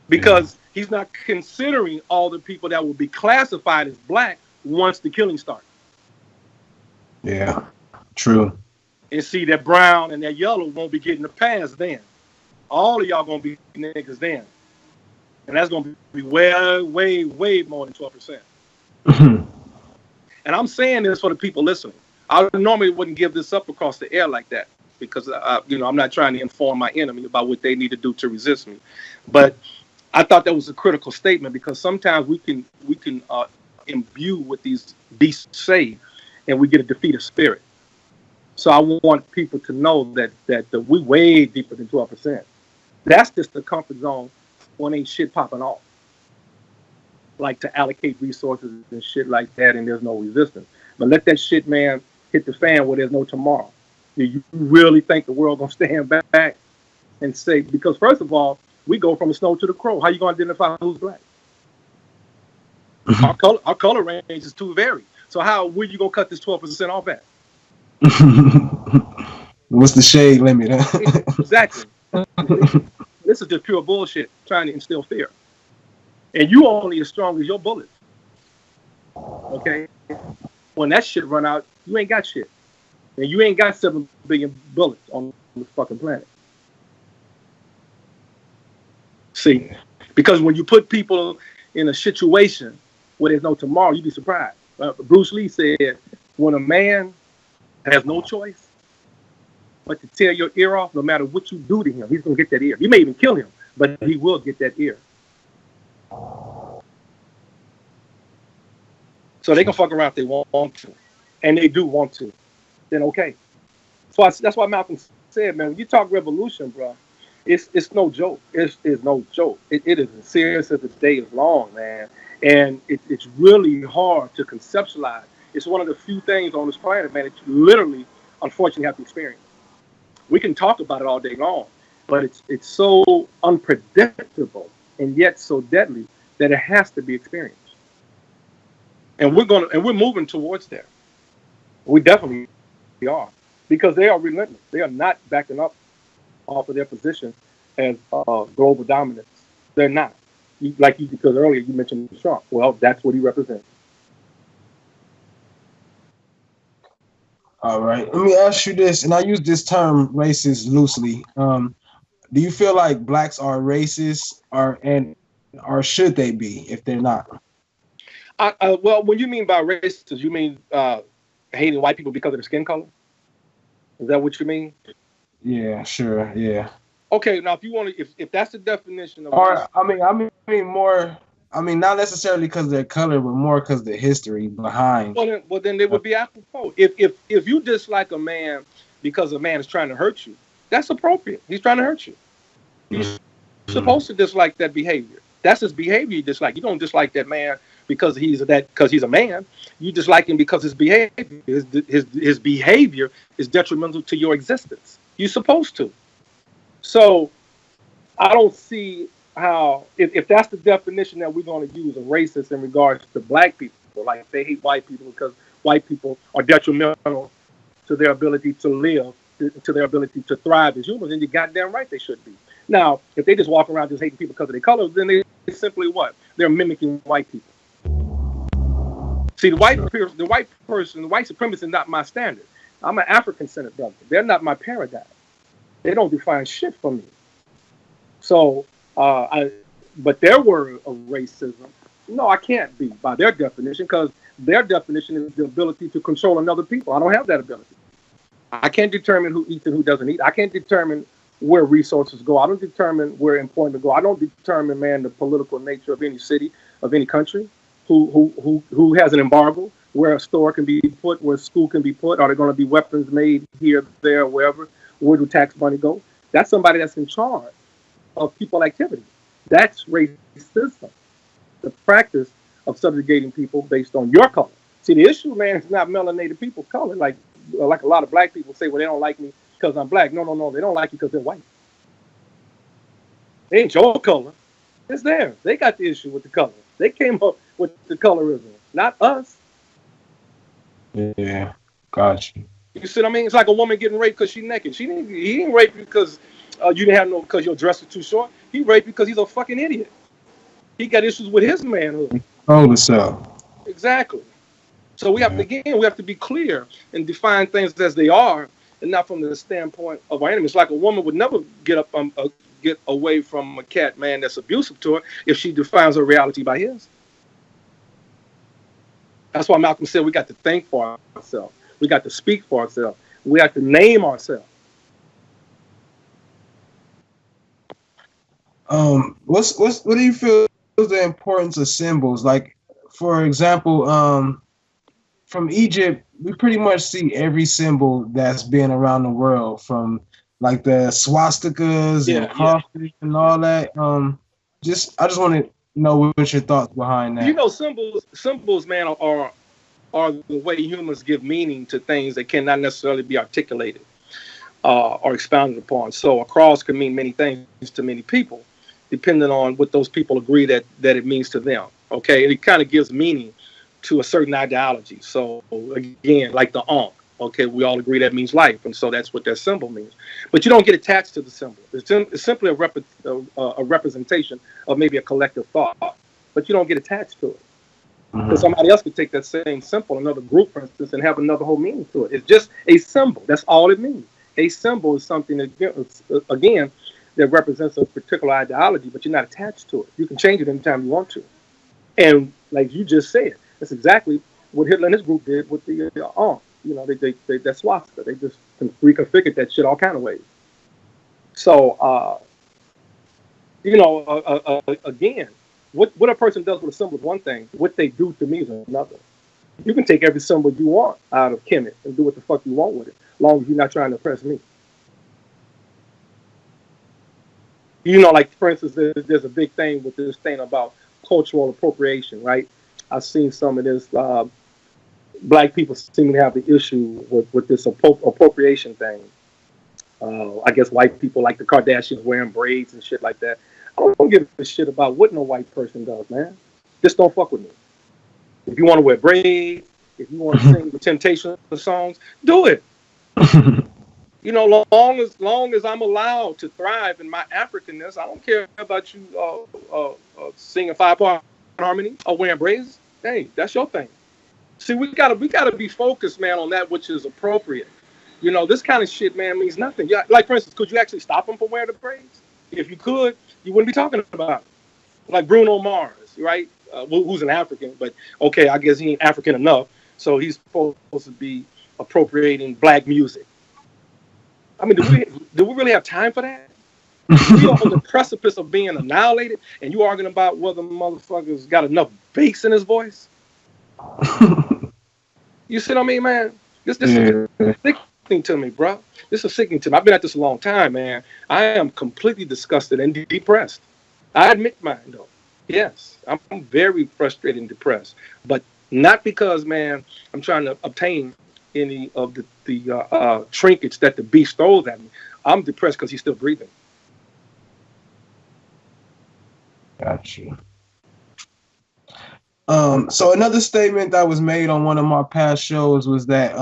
Because he's not considering all the people that will be classified as black once the killing starts. Yeah, true. And see that brown and that yellow won't be getting the pass then. All of y'all gonna be niggas then. And that's gonna be way, way, way more than 12%. And I'm saying this for the people listening. I normally wouldn't give this up across the air like that because I'm not trying to inform my enemy about what they need to do to resist me. But I thought that was a critical statement because sometimes we can imbue what these beasts say, and we get a defeated spirit. So I want people to know that we way deeper than 12%. That's just the comfort zone when ain't shit popping off. Like to allocate resources and shit like that, and there's no resistance. But let that shit, man, hit the fan where there's no tomorrow. Do you really think the world gonna stand back and say, because first of all, we go from the snow to the crow. How you gonna identify who's black? Our color range is too varied. So where you gonna cut this 12% off at? What's the shade limit? Exactly. This is just pure bullshit, trying to instill fear. And you only as strong as your bullets. Okay? When that shit run out, you ain't got shit. And you ain't got 7 billion bullets on this fucking planet. See? Because when you put people in a situation where there's no tomorrow, you'd be surprised. Bruce Lee said, when a man has no choice but to tear your ear off, no matter what you do to him, he's going to get that ear. You may even kill him, but he will get that ear. So they can fuck around if they want to. And they do want to. Then okay. So that's why Malcolm said, man, when you talk revolution, bro, it's no joke. It's no joke. It is as serious as the day is long, man. And it's really hard to conceptualize. It's one of the few things on this planet, man, that you literally, unfortunately, have to experience. We can talk about it all day long, but it's so unpredictable and yet so deadly that it has to be experienced. And we're moving towards there. We definitely are, because they are relentless. They are not backing up off of their position as global dominance. They're not. Because earlier you mentioned Trump. Well, that's what he represents. All right. Let me ask you this, and I use this term racist loosely. Do you feel like blacks are racist, or should they be if they're not? Well, when you mean by racist, you mean hating white people because of their skin color? Is that what you mean? Yeah, sure. Yeah. Okay, now if you want to, if that's the definition of, or I mean more. I mean, not necessarily because of their color, but more because the history behind. Well, then they would be apropos. If you dislike a man because a man is trying to hurt you, that's appropriate. He's trying to hurt you. You're supposed to dislike that behavior. That's his behavior you dislike. You don't dislike that man because he's a man. You dislike him because his behavior is detrimental to your existence. You're supposed to. So I don't see how, if that's the definition that we're going to use of racist in regards to black people, like they hate white people because white people are detrimental to their ability to live, to their ability to thrive as humans, then you're goddamn right they should be. Now, if they just walk around just hating people because of their color, then they simply what? They're mimicking white people. See, the white supremacist is not my standard. I'm an African-centered brother. They're not my paradigm. They don't define shit for me. So, but their word of racism, no, I can't be by their definition, because their definition is the ability to control another people. I don't have that ability. I can't determine who eats and who doesn't eat. I can't determine where resources go. I don't determine where employment go. I don't determine, man, the political nature of any city, of any country, who has an embargo, where a store can be put, where a school can be put. Are there going to be weapons made here, there, wherever? Where do tax money go? That's somebody that's in charge of people activity. That's racism. The practice of subjugating people based on your color. See, the issue, man, is not melanated people's color. Like a lot of black people say, well, they don't like me because I'm black. No. They don't like you because they're white. They ain't your color. It's theirs. They got the issue with the color. They came up with the colorism, not us. Yeah, got you. You see what I mean? It's like a woman getting raped because she's naked. He didn't rape you because you didn't have because your dress was too short. He raped you because he's a fucking idiot. He got issues with his manhood. Hold yourself. Exactly. So we have to be clear and define things as they are, and not from the standpoint of our enemies. Like a woman would never get away from a cat man that's abusive to her if she defines her reality by his. That's why Malcolm said we got to think for ourselves. We got to speak for ourselves. We have to name ourselves. What do you feel is the importance of symbols? Like, for example, from Egypt, we pretty much see every symbol that's been around the world, from like the swastikas and crosses and all that. I just want to know what your thoughts behind that. You know, symbols, man, are the way humans give meaning to things that cannot necessarily be articulated or expounded upon. So a cross can mean many things to many people, depending on what those people agree that it means to them. Okay, and it kind of gives meaning to a certain ideology. So again, like the Ankh. Okay, we all agree that means life, and so that's what that symbol means. But you don't get attached to the symbol. It's simply a representation of maybe a collective thought, but you don't get attached to it. Because somebody else could take that same symbol, another group, for instance, and have another whole meaning to it. It's just a symbol. That's all it means. A symbol is something that, again, that represents a particular ideology, but you're not attached to it. You can change it anytime you want to. And like you just said, that's exactly what Hitler and his group did with the Ankh. You know, that swastika. They just reconfigured that shit all kind of ways. So, you know, again, what a person does with a symbol is one thing. What they do to me is another. You can take every symbol you want out of Kemet and do what the fuck you want with it, as long as you're not trying to oppress me. You know, like, for instance, there's a big thing with this thing about cultural appropriation, right? I've seen some of this. Black people seem to have the issue with this appropriation thing. I guess white people like the Kardashians wearing braids and shit like that. I don't give a shit about what no white person does, man. Just don't fuck with me. If you want to wear braids, if you want to sing the Temptation songs, do it. You know, long as I'm allowed to thrive in my Africanness, I don't care about you singing 5-part harmony or wearing braids. Hey, that's your thing. See, we gotta be focused, man, on that which is appropriate. You know, this kind of shit, man, means nothing. Yeah, like, for instance, could you actually stop them from wearing the braids? If you could, you wouldn't be talking about it. Like Bruno Mars, right? Who's an African, but okay, I guess he ain't African enough, so he's supposed to be appropriating black music. I mean, do we really have time for that? We are on the precipice of being annihilated, and you arguing about whether motherfuckers got enough bass in his voice? You see what I mean, man? This is sickening to me, bro. This is sickening to me. I've been at this a long time, man. I am completely disgusted and depressed. I admit mine, though. Yes, I'm very frustrated and depressed, but not because, man, I'm trying to obtain any of the trinkets that the beast throws at me. I'm depressed because he's still breathing. Gotcha. So another statement that was made on one of my past shows was that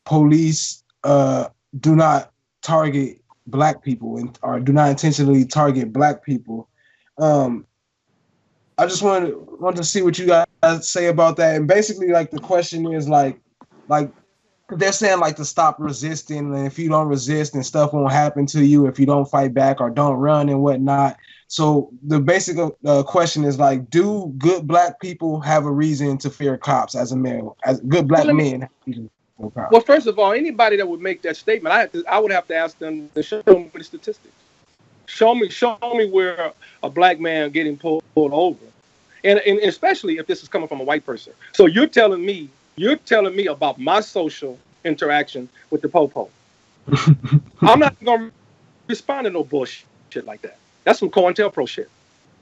police do not target black people or do not intentionally target black people. I just wanted to see what you guys say about that. And basically, like, the question is like they're saying, like, to stop resisting, and if you don't resist, then stuff won't happen to you if you don't fight back or don't run and whatnot. So the basic question is, like, do good black people have a reason to fear cops as a male, as good black men? Well, first of all, anybody that would make that statement, I would have to ask them to show me the statistics. Show me where a black man getting pulled over, and especially if this is coming from a white person. So you're telling me about my social interaction with the popo. I'm not gonna respond to no bullshit like that. That's some COINTELPRO shit.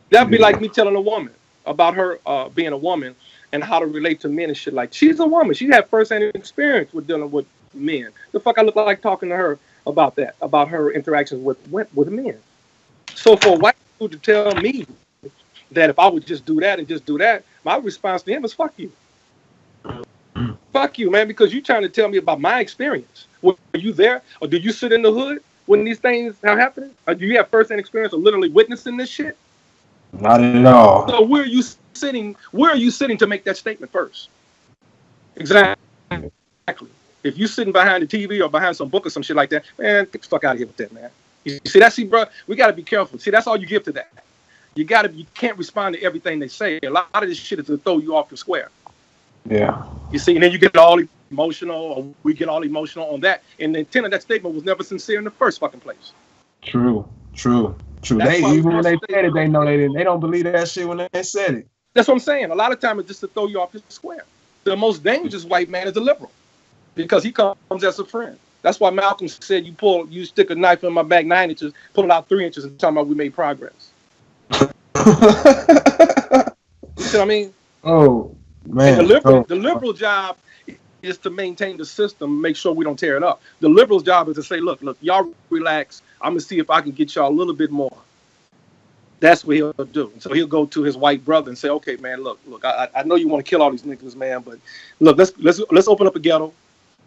That'd be like me telling a woman about her being a woman and how to relate to men and shit. Like, she's a woman. She had first-hand experience with dealing with men. The fuck I look like talking to her about that, about her interactions with men. So for a white dude to tell me that if I would just do that and just do that, my response to him is fuck you. Fuck you, man, because you're trying to tell me about my experience. Were you there? Or do you sit in the hood when these things are happening? Or do you have first-hand experience of literally witnessing this shit? Not at all. So where are you sitting to make that statement first? Exactly. If you're sitting behind the TV or behind some book or some shit like that, man, get the fuck out of here with that, man. You see, bro, we got to be careful. See, that's all you give to that. You can't respond to everything they say. A lot of this shit is to throw you off your square. Yeah. You see, and then you get all emotional, or we get all emotional on that. And the intent of that statement was never sincere in the first fucking place. True. They, even when they said it, they know they don't believe that shit when they said it. That's what I'm saying. A lot of times it's just to throw you off your square. The most dangerous white man is a liberal, because he comes as a friend. That's why Malcolm said, you stick a knife in my back 9 inches, pull it out 3 inches, and talking about we made progress. You see what I mean? Oh And man. Oh. the liberal job is to maintain the system, make sure we don't tear it up. The liberal's job is to say, look, y'all relax. I'm gonna see if I can get y'all a little bit more. That's what he'll do. So he'll go to his white brother and say, okay, man, look, I know you want to kill all these niggas, man, but look, let's open up a ghetto,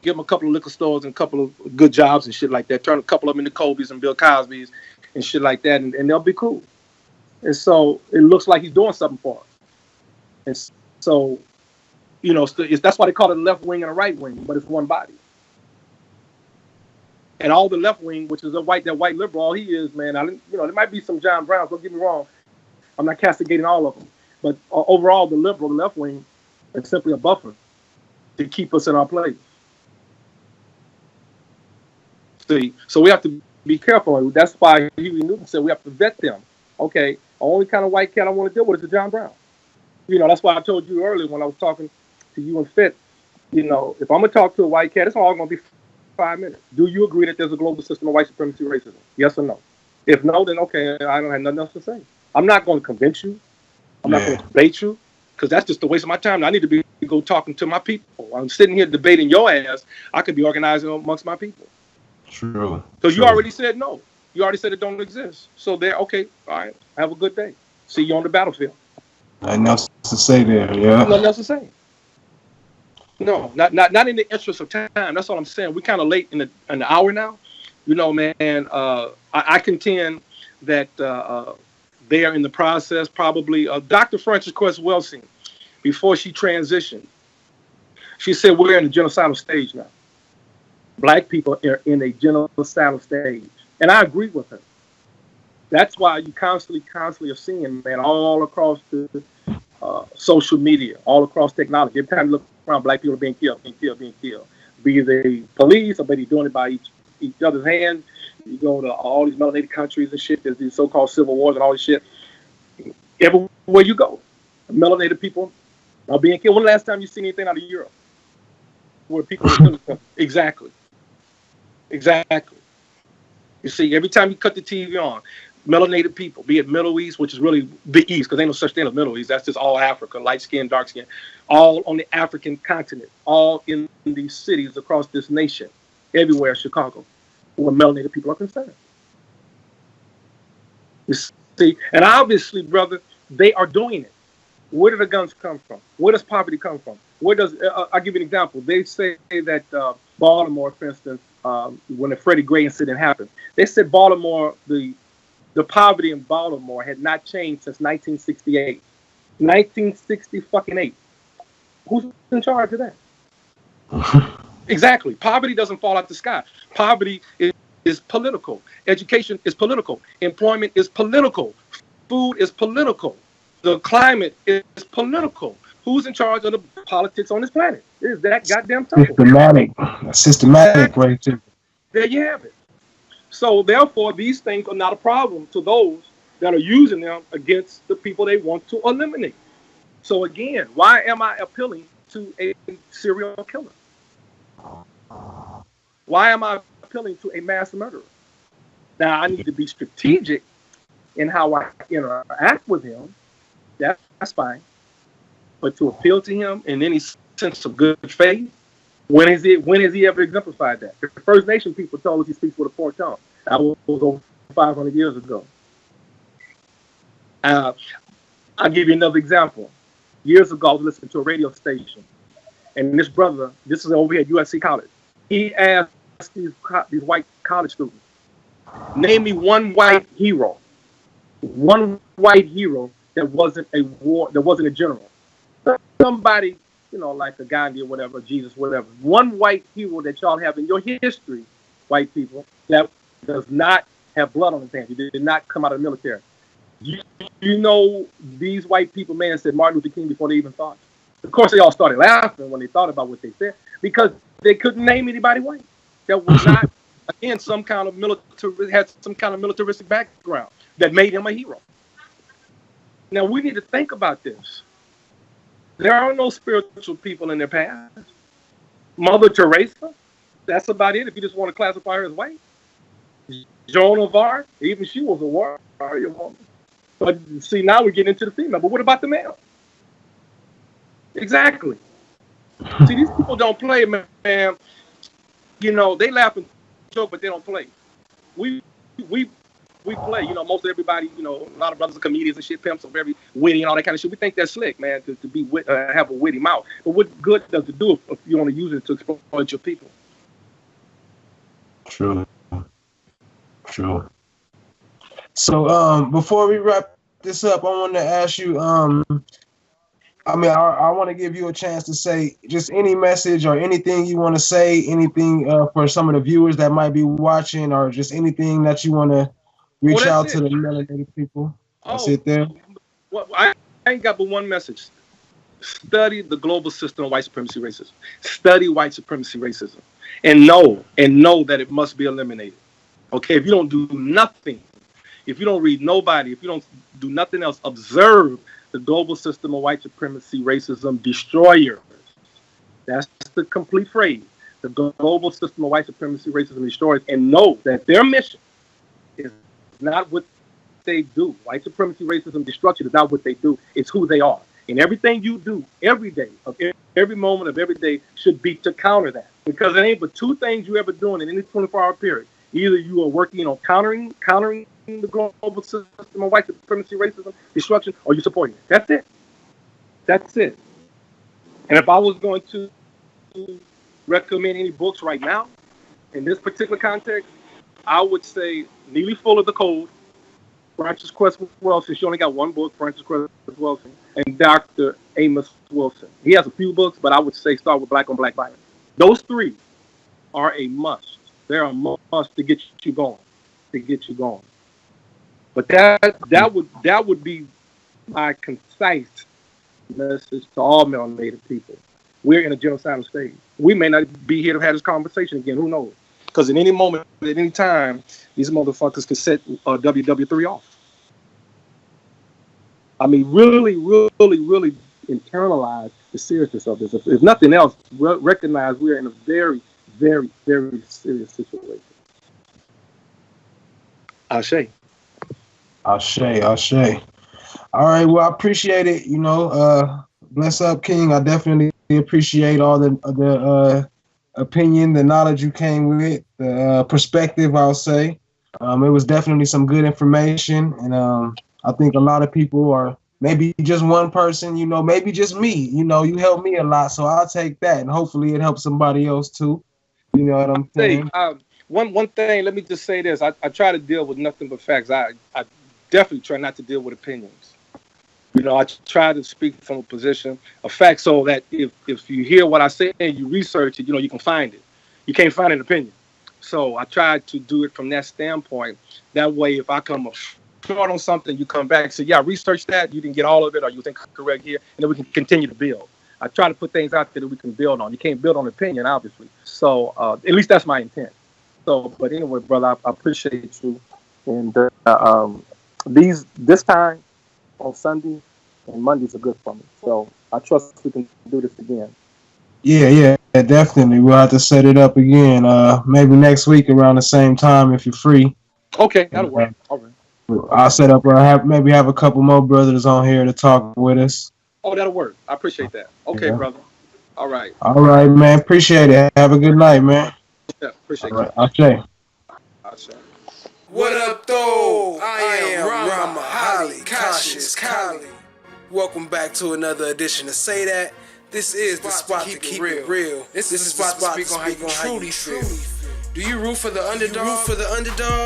give them a couple of liquor stores and a couple of good jobs and shit like that. Turn a couple of them into Kobe's and Bill Cosby's and shit like that, and they'll be cool. And so it looks like he's doing something for us. And so, you know, that's why they call it a left wing and a right wing, but it's one body. And all the left wing, which is that white liberal, all he is, man. There might be some John Browns. Don't get me wrong. I'm not castigating all of them, but overall, the liberal, the left wing, is simply a buffer to keep us in our place. See, so we have to be careful. That's why Huey Newton said we have to vet them. Okay, the only kind of white cat I want to deal with is the John Brown. You know, that's why I told you earlier when I was talking to you and Fit. You know, if I'm gonna talk to a white cat, it's all gonna be 5 minutes. Do you agree that there's a global system of white supremacy racism? Yes or no? If no, then okay, I don't have nothing else to say. I'm not going to convince you. I'm not going to debate you, because that's just a waste of my time. I need to be go talking to my people. I'm sitting here debating your ass. I could be organizing amongst my people. True. Because you already said no. You already said it don't exist. So there, okay, all right. Have a good day. See you on the battlefield. Nothing else to say there, yeah. Nothing else to say. No, not in the interest of time. That's all I'm saying. We're kind of late in the hour now. You know, man, I contend that they are in the process, probably. Dr. Frances Cress Welsing, before she transitioned, she said we're in a genocidal stage now. Black people are in a genocidal stage. And I agree with her. That's why you constantly are seeing, man, all across the social media, all across technology. Every time you look around, black people are being killed. Be they police or be they doing it by each other's hands. You go to all these melanated countries and shit. There's these so-called civil wars and all this shit. Everywhere you go, melanated people are being killed. When the last time you seen anything out of Europe where people were killing them? Exactly. You see, every time you cut the TV on, melanated people, be it Middle East, which is really the East, because ain't no such thing as Middle East. That's just all Africa, light skin, dark skin, all on the African continent, all in these cities across this nation, everywhere, Chicago, where melanated people are concerned. You see, and obviously, brother, they are doing it. Where do the guns come from? Where does poverty come from? Where does I'll give you an example. They say that Baltimore, for instance, when the Freddie Gray incident happened, they said Baltimore, the poverty in Baltimore had not changed since 1968. 1960-fucking-8. Who's in charge of that? Exactly. Poverty doesn't fall out the sky. Poverty is political. Education is political. Employment is political. Food is political. The climate is political. Who's in charge of the politics on this planet? It is that goddamn simple. Systematic right there. There you have it. So therefore, these things are not a problem to those that are using them against the people they want to eliminate. So again, why am I appealing to a serial killer? Why am I appealing to a mass murderer? Now, I need to be strategic in how I interact with him. That's fine. But to appeal to him in any sense of good faith, when has he ever exemplified that? The First Nation people told us he speaks with a forked tongue. That was over 500 years ago. I'll give you another example. Years ago, I was listening to a radio station, and this brother, this is over here at USC College, he asked these white college students, name me one white hero that wasn't a general. Somebody, like a Gandhi or whatever, Jesus, whatever. One white hero that y'all have in your history, white people, that does not have blood on his hands. He did not come out of the military. You know, these white people, man, said Martin Luther King before they even thought. Of course, they all started laughing when they thought about what they said, because they couldn't name anybody white that was not, again, had some kind of militaristic background that made him a hero. Now, we need to think about this. There are no spiritual people in their past. Mother Teresa, that's about it if you just want to classify her as white. Joan of Arc, even she was a warrior woman. But see, now we're getting into the female. But what about the male? Exactly. See, these people don't play, man. You know, they laugh and joke, but they don't play. We play. You know, most of everybody, you know, a lot of brothers are comedians and shit, pimps are very witty and all that kind of shit. We think that's slick, man, to be have a witty mouth. But what good does it do if you want to use it to exploit your people? True. So, before we wrap this up, I want to ask you, I want to give you a chance to say just any message or anything you want to say, anything for some of the viewers that might be watching, or just anything that you want to reach out to the melanated people. That's it there. Well, I ain't got but one message. Study the global system of white supremacy racism. Study white supremacy racism. And know that it must be eliminated. Okay, if you don't do nothing, if you don't read nobody, if you don't do nothing else, observe the global system of white supremacy racism destroyers. That's the complete phrase. The global system of white supremacy racism destroyers, and know that their mission is not what they do. White supremacy racism destruction is not what they do. It's who they are. And everything you do every day, of every moment of every day, should be to counter that. Because it ain't but two things you ever doing in any 24-hour period. Either you are working on countering the global system of white supremacy racism destruction, or you're supporting it. That's it. That's it. And if I was going to recommend any books right now, in this particular context, I would say Neely Fuller, The Code, Frances Cress Welsing. She only got one book, Frances Cress Welsing, and Dr. Amos Wilson. He has a few books, but I would say start with Black on Black violence. Those three are a must. They're a must to get you going. But that would be my concise message to all melanated people. We're in a genocidal stage. We may not be here to have this conversation again. Who knows? Because in any moment, at any time, these motherfuckers could set WW3 off. I mean, really internalize the seriousness of this. If nothing else, recognize we're in a very, very, very serious situation. Ashe. All right, well, I appreciate it. You know, bless up, King. I definitely appreciate all the opinion, the knowledge you came with, the perspective, I'll say. It was definitely some good information, and I think a lot of people are, maybe just one person, you know, maybe just me, you know, you helped me a lot, so I'll take that, and hopefully it helps somebody else too. You know what I'm saying? One thing, let me just say this. I try to deal with nothing but facts. I definitely try not to deal with opinions. You know, I try to speak from a position of fact, so that if you hear what I say and you research it, you know, you can find it. You can't find an opinion. So I try to do it from that standpoint. That way, if I come short on something, you come back and say, yeah, research that. You didn't get all of it, or you think correct here, and then we can continue to build. I try to put things out there that we can build on. You can't build on opinion, obviously. So at least that's my intent. So, but anyway, brother, I appreciate you. And this time on Sunday and Mondays are good for me. So I trust we can do this again. Yeah, definitely. We'll have to set it up again. Maybe next week around the same time if you're free. Okay, that'll work. All right. I'll set up, maybe have a couple more brothers on here to talk with us. Oh, that'll work. I appreciate that. Okay, yeah. Brother. All right. All right, man. Appreciate it. Have a good night, man. Yeah, appreciate it. Ashe. What up, though? I am Rama, Holly, Cautious, Kali. Welcome back to another edition of Say That. This is the spot to keep it real. This is the spot to speak on how you truly feel. Do you root for the underdog?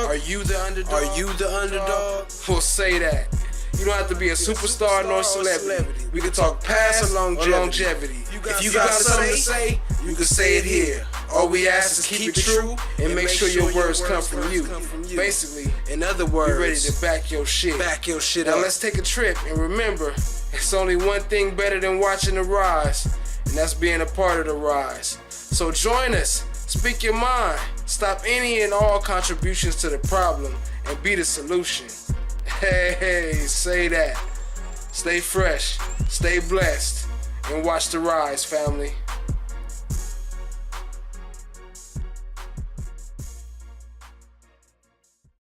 Are you the underdog? Well, say that. You don't have to be a superstar nor celebrity. We can talk past or longevity. If you got something to say, you can say it here. All we ask is keep it true and make sure your words come from you. Basically, in other words, be ready to back your shit. Now let's take a trip and remember, it's only one thing better than watching the rise, and that's being a part of the rise. So join us, speak your mind, stop any and all contributions to the problem, and be the solution. Hey, say that. Stay fresh, stay blessed, and watch the rise, family.